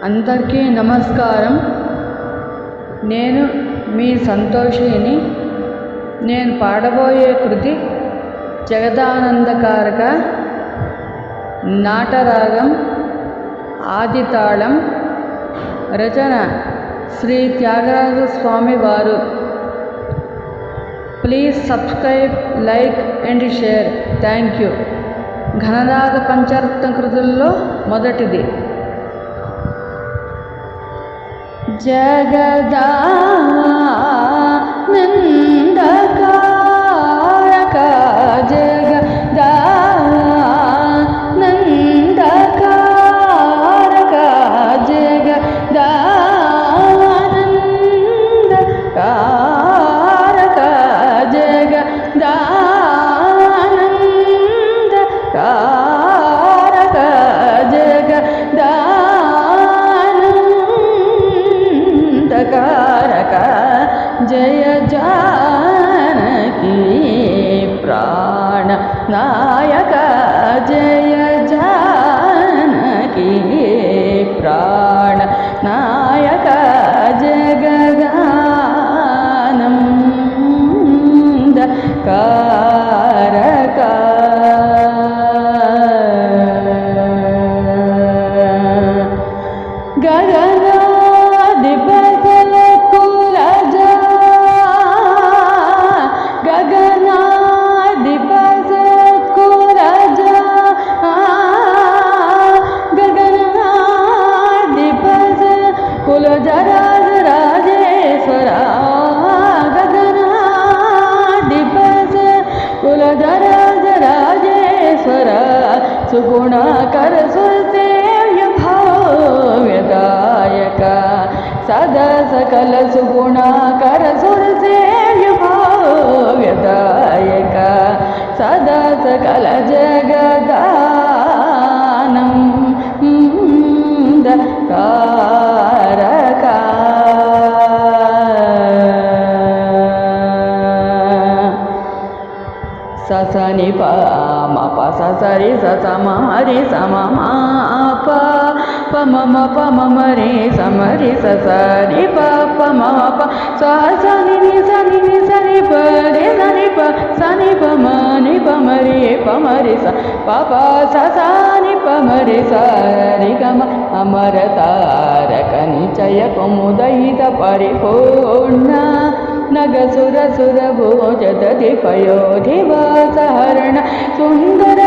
అందరికీ నమస్కారం. నేను మీ సంతోషిని. నేను పాడబోయే కృతి జగదానందకారక, నాటరాగం, ఆదితాళం. రచన శ్రీ త్యాగరాజ స్వామి వారు. Please subscribe, like and share. Thank you. Ghanaraga Pancharatna కృతుల్లో మొదటిది. జగదానందకారక, జగదానందకారక, జగదానందకారక, జగదానందకారక, జగదానందకారక. జయ జానకి ప్రాణ నాయక, జయ జానకి ప్రాణ నాయక, జగదానందకారక. కులజరాజరాజేశ్వర, గగనాధిపత కులజరాజరాజేశ్వర, సుగుణాకర సుసేవ్య భావ్యదాయక, సదా సకల సుగుణాకర సురసేవ్య భావ్యదాయక, సదా సకల జగదానందకారక. ససని పమ ససరి ససమరి సమమాప పమమ పమమరి సమరి ససరి పమప సని సని సని పరి సని ప సని పమని పమరి పమరి స పప సని పమరి సరి గమ అమర తారక నిచయ కుముదయిత పరిపూర్ణ నగసుర సుర భోజదతి పయోధివాసహరణ సుందర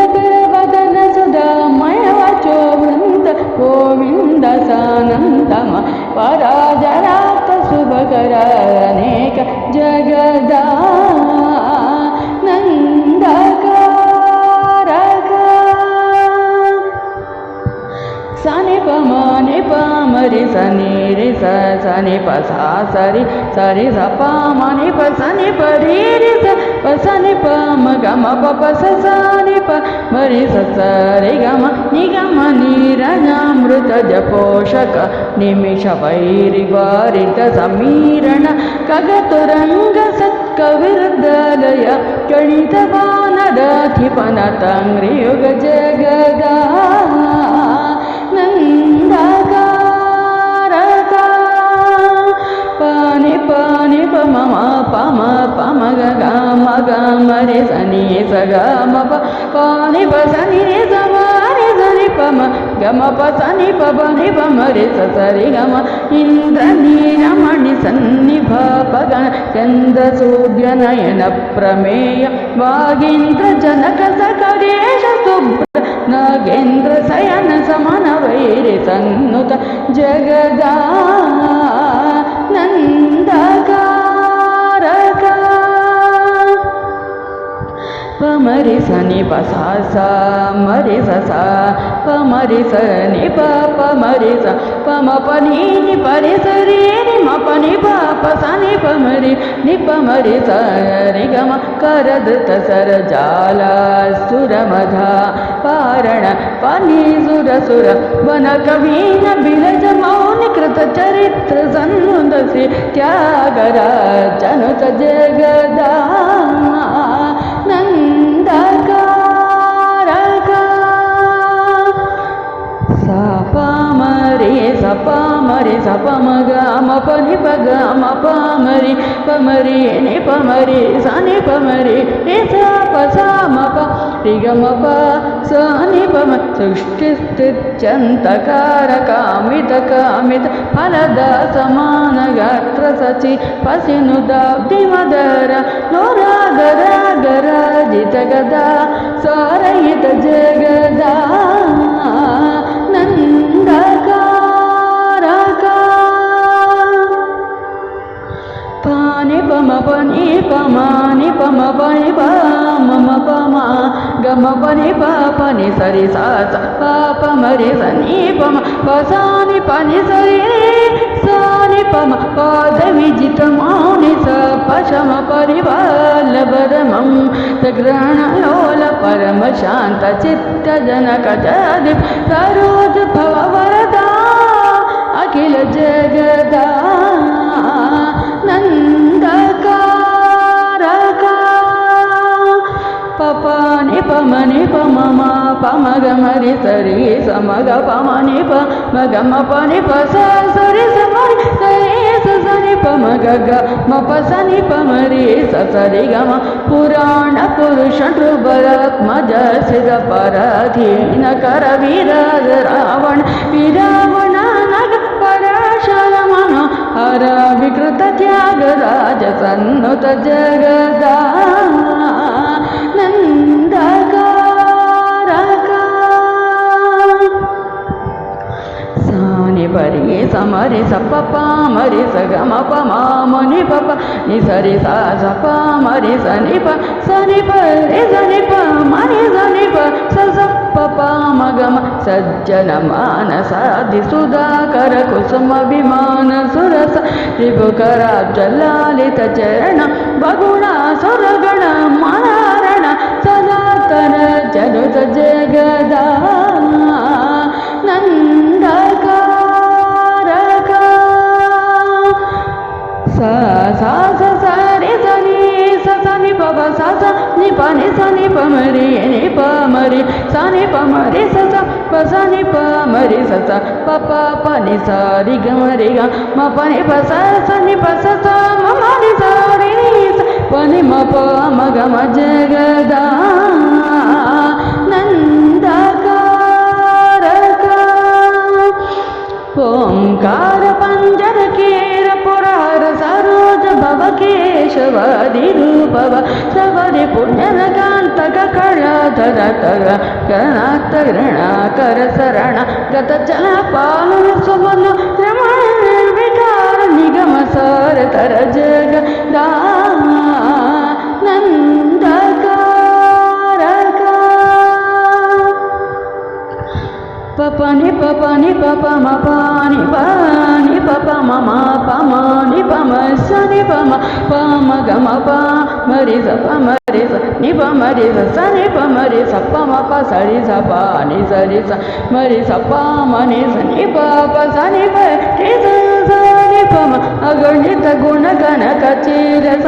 వదన సుధామయ వచో వృంద గోవింద సానందమ పరాజరాత శుభకర అనేక జగదానందకారక. సని పమని పమరి సని రి సని ప సరి సరి స పమని ప సని పరి రి సని పమ గమ ప సని ప మరి సరి గమ నిగమ నీరజామృత జపోషక నిమిష వైరి వారిత సమీరణ కగతురంగ సత్కవిర్దలయ గణిత వానరాధిపన తంగ్రియుగ జగదానందకారక. పాని పాని పమ పమ పమ గమ గమరి సని సగమ పాని పని సమారి సని పమ గమ పని పని పమరి సరి గమ ఇంద్ర నీలమణి సన్నిభ పగన చంద్ర సూర్య నయన ప్రమేయ వాగీంద్ర జనక సకరేష శుభ్ర నాగేంద్ర శయన సమన వైరి సన్నుత జగదానందకారక. పమరి సని పస మరి స పమరి సని పమరి స పమ పని పరి సరి మ పని ప సని పమరి ని పమరి సరి గమ కరదృత సర జాల సురమధ పారణ పని సుర సుర వన కవీన బిలజ మౌని కృత చరిత్ర సన్నుదసి త్యాగరాజనుత జగదానందకారక. స పమరి స pa mari sa pa ma ga ma pa ni pa ga ma pa mari ni pa mari sa ni pa mari ni sa pa sa ma pa ri ga ma pa sa ni pa ma ಸೃಷ್ಟಿ ಸ್ಥಿತ್ಯಂತಕಾರ ಕಾಮಿತ ಕಾಮಿತ ಫಲದ ಸಮಾನ ಗಾತ್ರ ಸಚಿ ಪಸಿನುದ ಮದರ ನೋರಾಗರ ಗರ ಜಿತ ಗದ ಸಾರಯಿತ ಜಗದ ನಂದಕಾರಕ ಪಾನಿ ಪಮ ಪನಿ ಪಮಾನಿ ಪಮ ಪನಿ ಪ ಮಮ ಪಮ ಗಮ ಪನಿ ಪ ಪನಿ ಸರಿ ಸಾ ಸ ಪ ಪ ಮರಿ ಸನಿ ಪಮ ಪ ಸಾನಿ ಪನಿ ಸರಿ ಸಾನಿ ಪಮ ಪಾದ ವಿಜಿತ ಮೌನಿ ಸ ಪಶಮ ಪರಿಪಾಲ ಪರಮಂ ಸಗ್ರಹಣ ಲೋಲ ಪರಮ ಶಾಂತ ಚಿತ್ತ ಜನಕ ಜದಿ ಸರೋಜ ಭವ ವರದ ಅಖಿಲ ಜಗದ ನಂದಕಾರಕ ಪಪನಿ ಪಮನಿ ಪಮ ಪಮ ಗಮರಿ ಸರಿ ಸಮಗ ಪಮನಿ ಪ ಮಗ ಮಪನಿ ಪ ಸರಿ ಸಮರಿ ಸರಿ ಸನಿ ಪಮ ಗಗ ಮಪ ಸನಿ ಪಮರಿ ಸರಿ ಗಮ ಪುರಾಣ ಪುರುಷ ನೃಬರಾತ್ಮಜ ಸಿದ ಪರಾಧೀನ ಕರ ವೀರಾಜ ರಾವಣ ವಿರಾವಣ ನಗ ಪರಾಶರ ಮನೋ ಹರ ವಿಕೃತ ತ್ಯಾಗರಾಜ ಸನ್ನುತ ಜಗದ ನಂದಕಾರಕ ಸಾನಿ ಪರಿ ಸಮರಿ ಸಪ ಪ ಮರಿ ಸ ಗ ಮ ಪ ಮ ಮನಿ ಪ ಪ ನಿ ಸರಿ ಸಾ ಸ ಪ ಮರಿ ಸ ನಿ ಪ ರಿ ಸ ನಿ ಪ ಮನಿ ಸ ನಿ ಪ ಸ ಸ ಪ ಪ ಮ ಗ ಮ ಸಜ್ಜನ ಮಾನಸಾದಿ ಸುಧಾಕರ ಕುಸುಮ ವಿಮಾನ ಸುರಸ ತ್ರಿಭುಕರ ಜಲಾಲಿತ ಚರಣ ಬಗುಣ ಸುರಗಣ ಮನಾರಣ ಸನಾತನ ಜನುತ ಜಗದ ನಂದಕಾರಕ ಸ ಸಾ ಸ ಸರಿ ಸನಿ ಸ ಸನಿ ಪ ಸ ಸ ನಿ ಪ ನಿ ಸ ನಿ ಪ ಮರಿ ನಿ ಪ ಮರಿ ಸ ನಿ ಪ ಮರಿ ಸ ಸ ಪ ಸ ನಿ ಪ ಮರಿ ಸ ಸ ಪ ಪ ಪ ನಿ ಸ ರಿ ಗ ಮರಿ ಗ ಮ ಪ ನಿ ಪ ಸ ಸ ನಿ ಪ ಸ ಸ ಮ ಮ ನಿ ಸ ರಿ ನಿ ಸ ಪ ನಿ ಮ ಪ ಮ ಗ ಮ ಜಗದ ನಂದಕಾರಕ ಓಂಕಾರ ಪಂಜರ ಕೇರ ಪುರಾರ ಸರೋಜ ಭವ ಕೇಶವಾದಿ ರೂಪವ ಸವರಿ ಪುಣ್ಯನ ಕಾಂತಕ ಕಳಧರ ತಗ ಕರ್ಣಾಕ್ತ ಗೃಣಾಕರ ಸರಣ ಗತ ಜಲ ಪಾಲನ ಸುಮನು ರಮಣ ನಿರ್ವಿಕಾರ ನಿಗಮ ಸಾರ ತರ ಜಗದ ನಂದಕಾರಕ ಪಪನಿ ಪಪನಿ ಪಪ ಮ ಪಾನಿ ಪಾನಿ ಪಪ ಮಮ ಪಮ ನಿ ಪಮ ಸನಿ ಪಮ ಪಮ ಗಮ ಪ ಮರಿ ಸ ಪ ಮರಿ ಸ ನಿ ಪ ಮರಿ ಸ ಸನಿ ಪ ಮರಿ ಸ ಪ ಮ ಪ ಸರಿ ಸ ಪ ನಿ ಸರಿ ಸ ಮರಿ ಸ ಪ ಮ ನಿ ಸ ನಿ ಪ ಪ ಸನಿ ಪ ಟಿ ಸ ಸನಿ ಪ ಮ ಅಗಣಿತ ಗುಣ ಗಣ ಕಚೀರ ಸ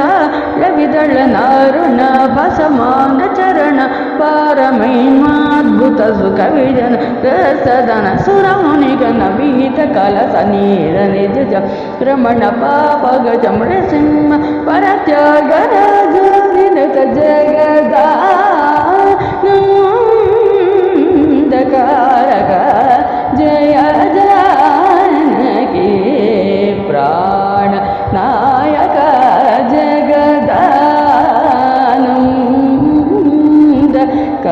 ರವಿದಳ ನಾರುಣ ಭಸಮಾನ ಚರಣ ಪಾರಮೈನ್ಮಾದ್ಭುತ ಸುಖ ವಿಜನ ರಸದನ ಸುರಮುನಿಗನ ವಿಹಿತ ಕಲಸ ನೀರ ನಿಜ ರಮಣ ಪಾಪ ಗಜಮೃ ಸಿಂಹ ಪರತ್ಯಾಗರ ಜನಿತ ಜಗದ ನಂದಕಾರಕ ಜಯ ಜಾನಕಿ ಪ್ರಾಣ ನಾಯಕ ಜಗದಾನಂದಕಾರಕ